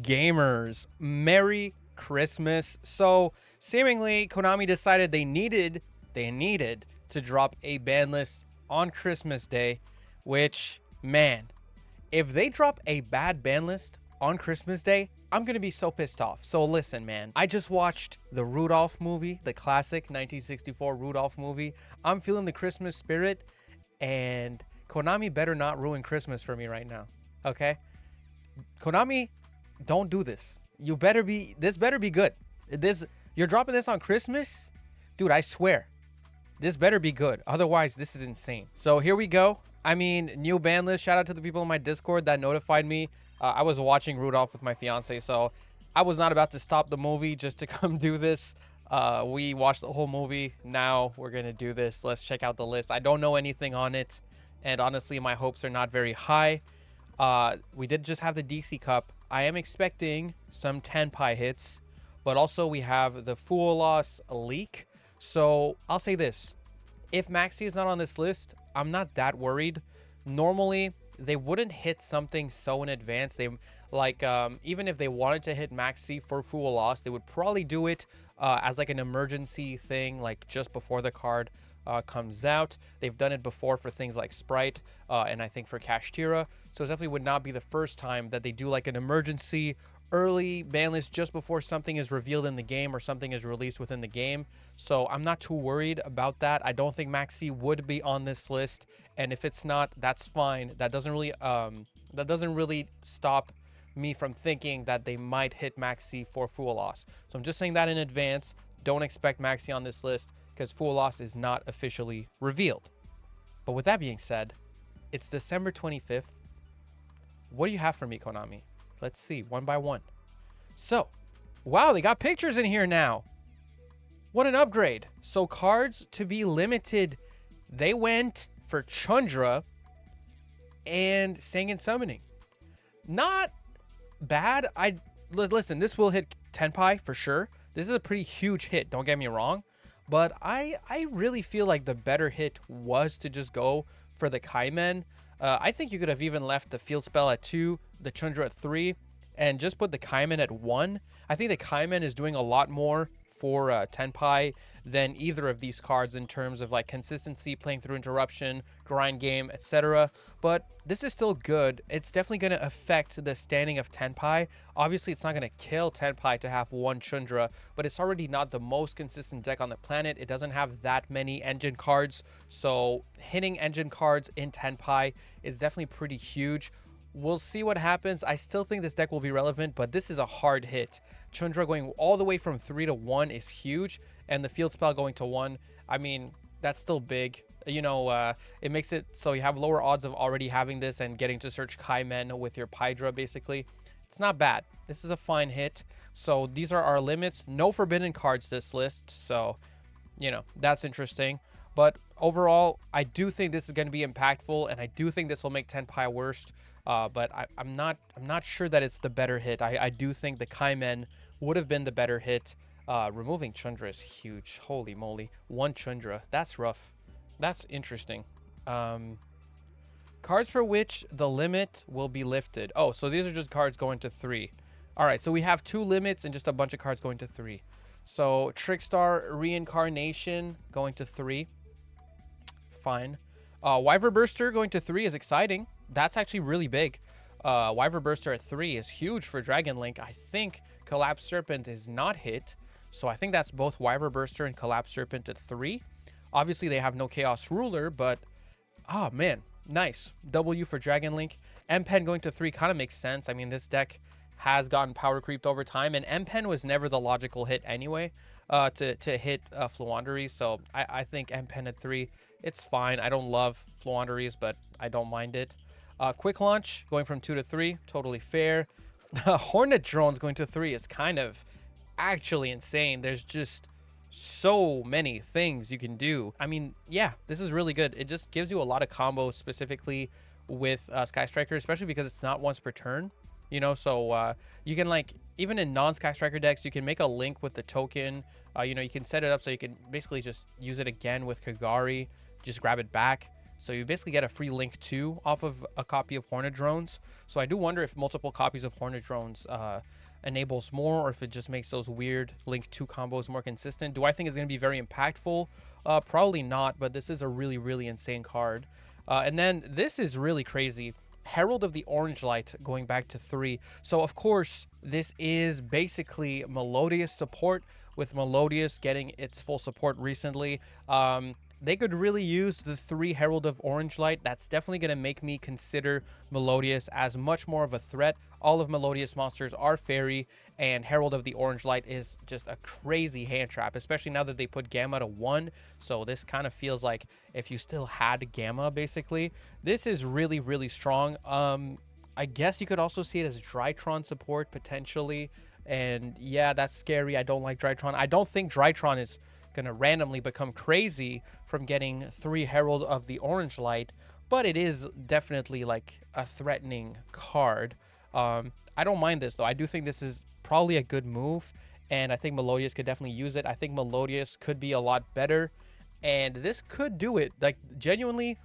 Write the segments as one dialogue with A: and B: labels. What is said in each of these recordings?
A: Gamers, Merry Christmas. So seemingly Konami decided they needed to drop a ban list on Christmas Day, which, man, if they drop a bad ban list on Christmas Day, I'm gonna be so pissed off. So listen, man, I just watched the Rudolph movie, the classic 1964 Rudolph movie. I'm feeling the Christmas spirit, and Konami better not ruin Christmas for me right now. Okay? Konami, don't do this. This better be good. You're dropping this on Christmas? Dude, I swear. This better be good. Otherwise, this is insane. So here we go. I mean, new ban list. Shout out to the people in my Discord that notified me. I was watching Rudolph with my fiance, so I was not about to stop the movie just to come do this. We watched the whole movie. Now we're going to do this. Let's check out the list. I don't know anything on it, and honestly, my hopes are not very high. We did just have the DC Cup. I am expecting some Tenpai hits, but also we have the Full Loss leak. So I'll say this. If Maxi is not on this list, I'm not that worried. Normally, they wouldn't hit something so in advance. They even if they wanted to hit Maxi for Full Loss, they would probably do it as like an emergency thing, like just before the card comes out. They've done it before for things like Sprite and I think for Kashtira. So it definitely would not be the first time that they do like an emergency early ban list just before something is revealed in the game or something is released within the game. So I'm not too worried about that. I don't think Maxi would be on this list, and if it's not, that's fine. That doesn't really stop me from thinking that they might hit Maxi for Full Loss. So I'm just saying that in advance. Don't expect Maxi on this list because Full Loss is not officially revealed. But with that being said, it's December 25th. What do you have for me, Konami? Let's see, one by one. So, wow, they got pictures in here now. What an upgrade. So cards to be limited, they went for Chundra and Sangan Summoning. Not bad. Listen, this will hit Tenpai for sure. This is a pretty huge hit, don't get me wrong. But I really feel like the better hit was to just go for the Kaimen. I think you could have even left the field spell at 2, the Chundra at 3, and just put the Kaimen at 1. I think the Kaimen is doing a lot more for Tenpai than either of these cards in terms of like consistency, playing through interruption, grind game, etc. But this is still good. It's definitely going to affect the standing of Tenpai. Obviously, it's not going to kill Tenpai to have 1 Chundra, but it's already not the most consistent deck on the planet. It doesn't have that many engine cards, so hitting engine cards in Tenpai is definitely pretty huge. We'll see what happens. I still think this deck will be relevant, but this is a hard hit. Chundra going all the way from 3 to 1 is huge, and the field spell going to 1, I mean, that's still big. You know, it makes it so you have lower odds of already having this and getting to search Kaimen with your Pydra, basically. It's not bad. This is a fine hit. So these are our limits. No forbidden cards this list, so, you know, that's interesting. But overall, I do think this is going to be impactful, and I do think this will make Tenpai worst. But I'm not sure that it's the better hit. I do think the Kaimen would have been the better hit. Removing Chundra is huge. Holy moly. 1 Chundra. That's rough. That's interesting. Cards for which the limit will be lifted. Oh, so these are just cards going to 3. All right, so we have 2 limits and just a bunch of cards going to 3. So Trickstar Reincarnation going to 3. Fine. Wyver Burster going to 3 is exciting. That's actually really big. Wyver Burster at 3 is huge for Dragon Link. I think Collapse Serpent is not hit. So I think that's both Wyver Burster and Collapse Serpent at 3. Obviously, they have no Chaos Ruler, but... oh, man. Nice. W for Dragon Link. M-Pen going to 3 kind of makes sense. I mean, this deck has gotten power creeped over time, and M-Pen was never the logical hit anyway to hit Floowandereeze. So I think M-Pen at 3, it's fine. I don't love Floowandereeze, but I don't mind it. Quick Launch going from 2 to 3, totally fair. Hornet Drones going to 3 is kind of actually insane. There's just so many things you can do. I mean, yeah, this is really good. It just gives you a lot of combos specifically with Sky Striker, especially because it's not once per turn, you know, so you can, like, even in non-Sky Striker decks, you can make a link with the token. You know, you can set it up so you can basically just use it again with Kagari, just grab it back. So you basically get a free Link 2 off of a copy of Hornet Drones. So I do wonder if multiple copies of Hornet Drones enables more, or if it just makes those weird Link 2 combos more consistent. Do I think it's going to be very impactful? Probably not, but this is a really, really insane card. And then this is really crazy. Herald of the Orange Light going back to 3. So of course, this is basically Melodious support, with Melodious getting its full support recently. They could really use the 3 Herald of Orange Light. That's definitely going to make me consider Melodious as much more of a threat. All of Melodious monsters are fairy, and Herald of the Orange Light is just a crazy hand trap, especially now that they put Gamma to 1. So this kind of feels like if you still had Gamma, basically. This is really, really strong. I guess you could also see it as Drytron support, potentially. And yeah, that's scary. I don't like Drytron. I don't think Drytron is going to randomly become crazy from getting 3 Herald of the Orange Light, but it is definitely like a threatening card. I don't mind this though. I do think this is probably a good move, and I think Melodious could definitely use it. I think Melodious could be a lot better, and this could do it. Like, genuinely,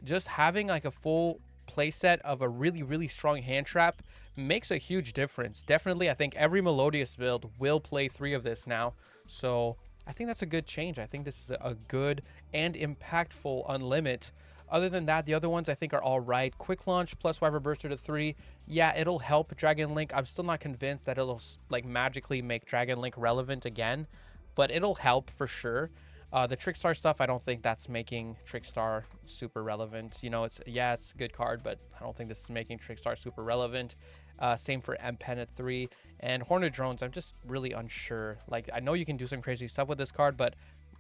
A: just having like a full playset of a really, really strong hand trap makes a huge difference. Definitely, I think every Melodious build will play 3 of this now, so I think that's a good change. I think this is a good and impactful unlimit. Other than that, the other ones I think are all right. Quick Launch plus Wyver Burster to 3. Yeah, it'll help Dragon Link. I'm still not convinced that it'll like magically make Dragon Link relevant again, but it'll help for sure. The Trickstar stuff, I don't think that's making Trickstar super relevant. You know, it's a good card, but I don't think this is making Trickstar super relevant. Same for M-Pen at 3. And Hornet Drones, I'm just really unsure. Like, I know you can do some crazy stuff with this card, but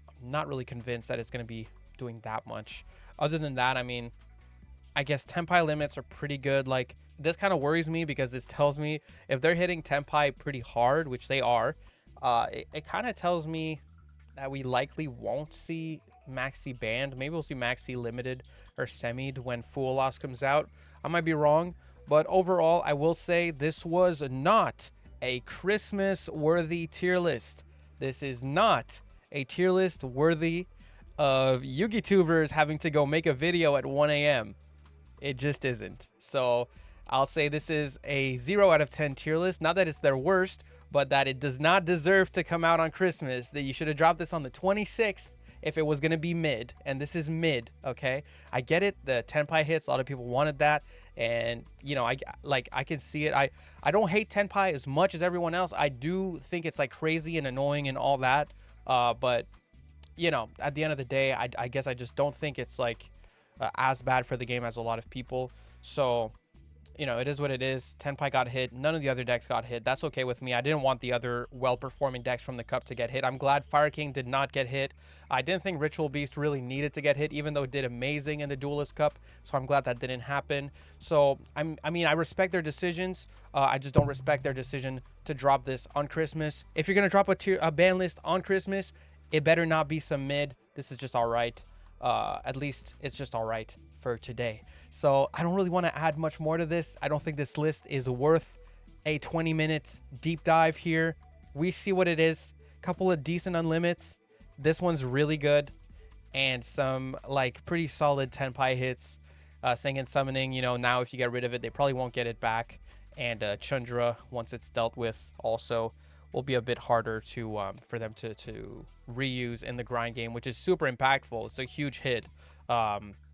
A: I'm not really convinced that it's going to be doing that much. Other than that, I mean, I guess Tenpai limits are pretty good. Like, this kind of worries me because this tells me if they're hitting Tenpai pretty hard, which they are, it kind of tells me that we likely won't see Maxi banned. Maybe we'll see Maxi limited or semied when Full Loss comes out. I might be wrong, but overall, I will say this was not a Christmas-worthy tier list. This is not a tier list worthy of YugiTubers having to go make a video at 1 a.m. It just isn't. So I'll say this is a 0 out of 10 tier list. Not that it's their worst, but that it does not deserve to come out on Christmas. That you should have dropped this on the 26th if it was going to be mid. And this is mid, okay? I get it. The Tenpai hits, a lot of people wanted that. And, you know, I can see it. I don't hate Tenpai as much as everyone else. I do think it's like crazy and annoying and all that. But, you know, at the end of the day, I guess I just don't think it's like as bad for the game as a lot of people. So, you know, it is what it is. Tenpai got hit. None of the other decks got hit. That's okay with me. I didn't want the other well-performing decks from the Cup to get hit. I'm glad Fire King did not get hit. I didn't think Ritual Beast really needed to get hit, even though it did amazing in the Duelist Cup. So I'm glad that didn't happen. So, I mean, I respect their decisions. I just don't respect their decision to drop this on Christmas. If you're going to drop a ban list on Christmas, it better not be some mid. This is just all right. At least it's just all right for today. So I don't really want to add much more to this. I don't think this list is worth a 20-minute deep dive here. We see what it is. Couple of decent unlimits. This one's really good. And some like pretty solid Tenpai hits. Sengen Summoning, you know, now if you get rid of it, they probably won't get it back. And Chundra, once it's dealt with, also will be a bit harder to for them to reuse in the grind game, which is super impactful. It's a huge hit.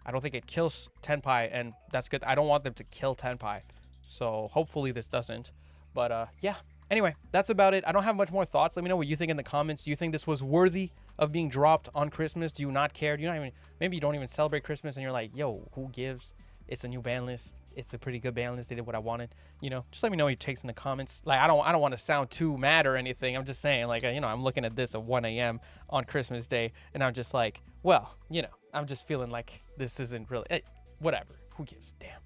A: I don't think it kills Tenpai, and that's good. I don't want them to kill Tenpai, so hopefully this doesn't. But yeah, anyway, that's about it. I don't have much more thoughts. Let me know what you think in the comments. Do you think this was worthy of being dropped on Christmas? Do you not care? Do you not even, maybe you don't even celebrate Christmas and you're like, yo, who gives? It's a new ban list. It's a pretty good ban list. They did what I wanted. You know, just let me know your takes in the comments. Like, I don't want to sound too mad or anything. I'm just saying, like, you know, I'm looking at this at 1 a.m. on Christmas Day, and I'm just like, well, you know, I'm just feeling like this isn't really, whatever. Who gives a damn?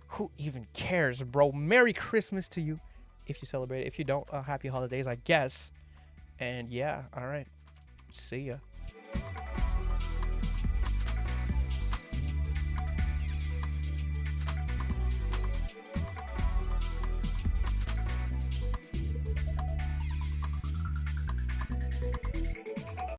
A: Who even cares, bro? Merry Christmas to you if you celebrate it. If you don't, happy holidays, I guess. And yeah, all right. See ya.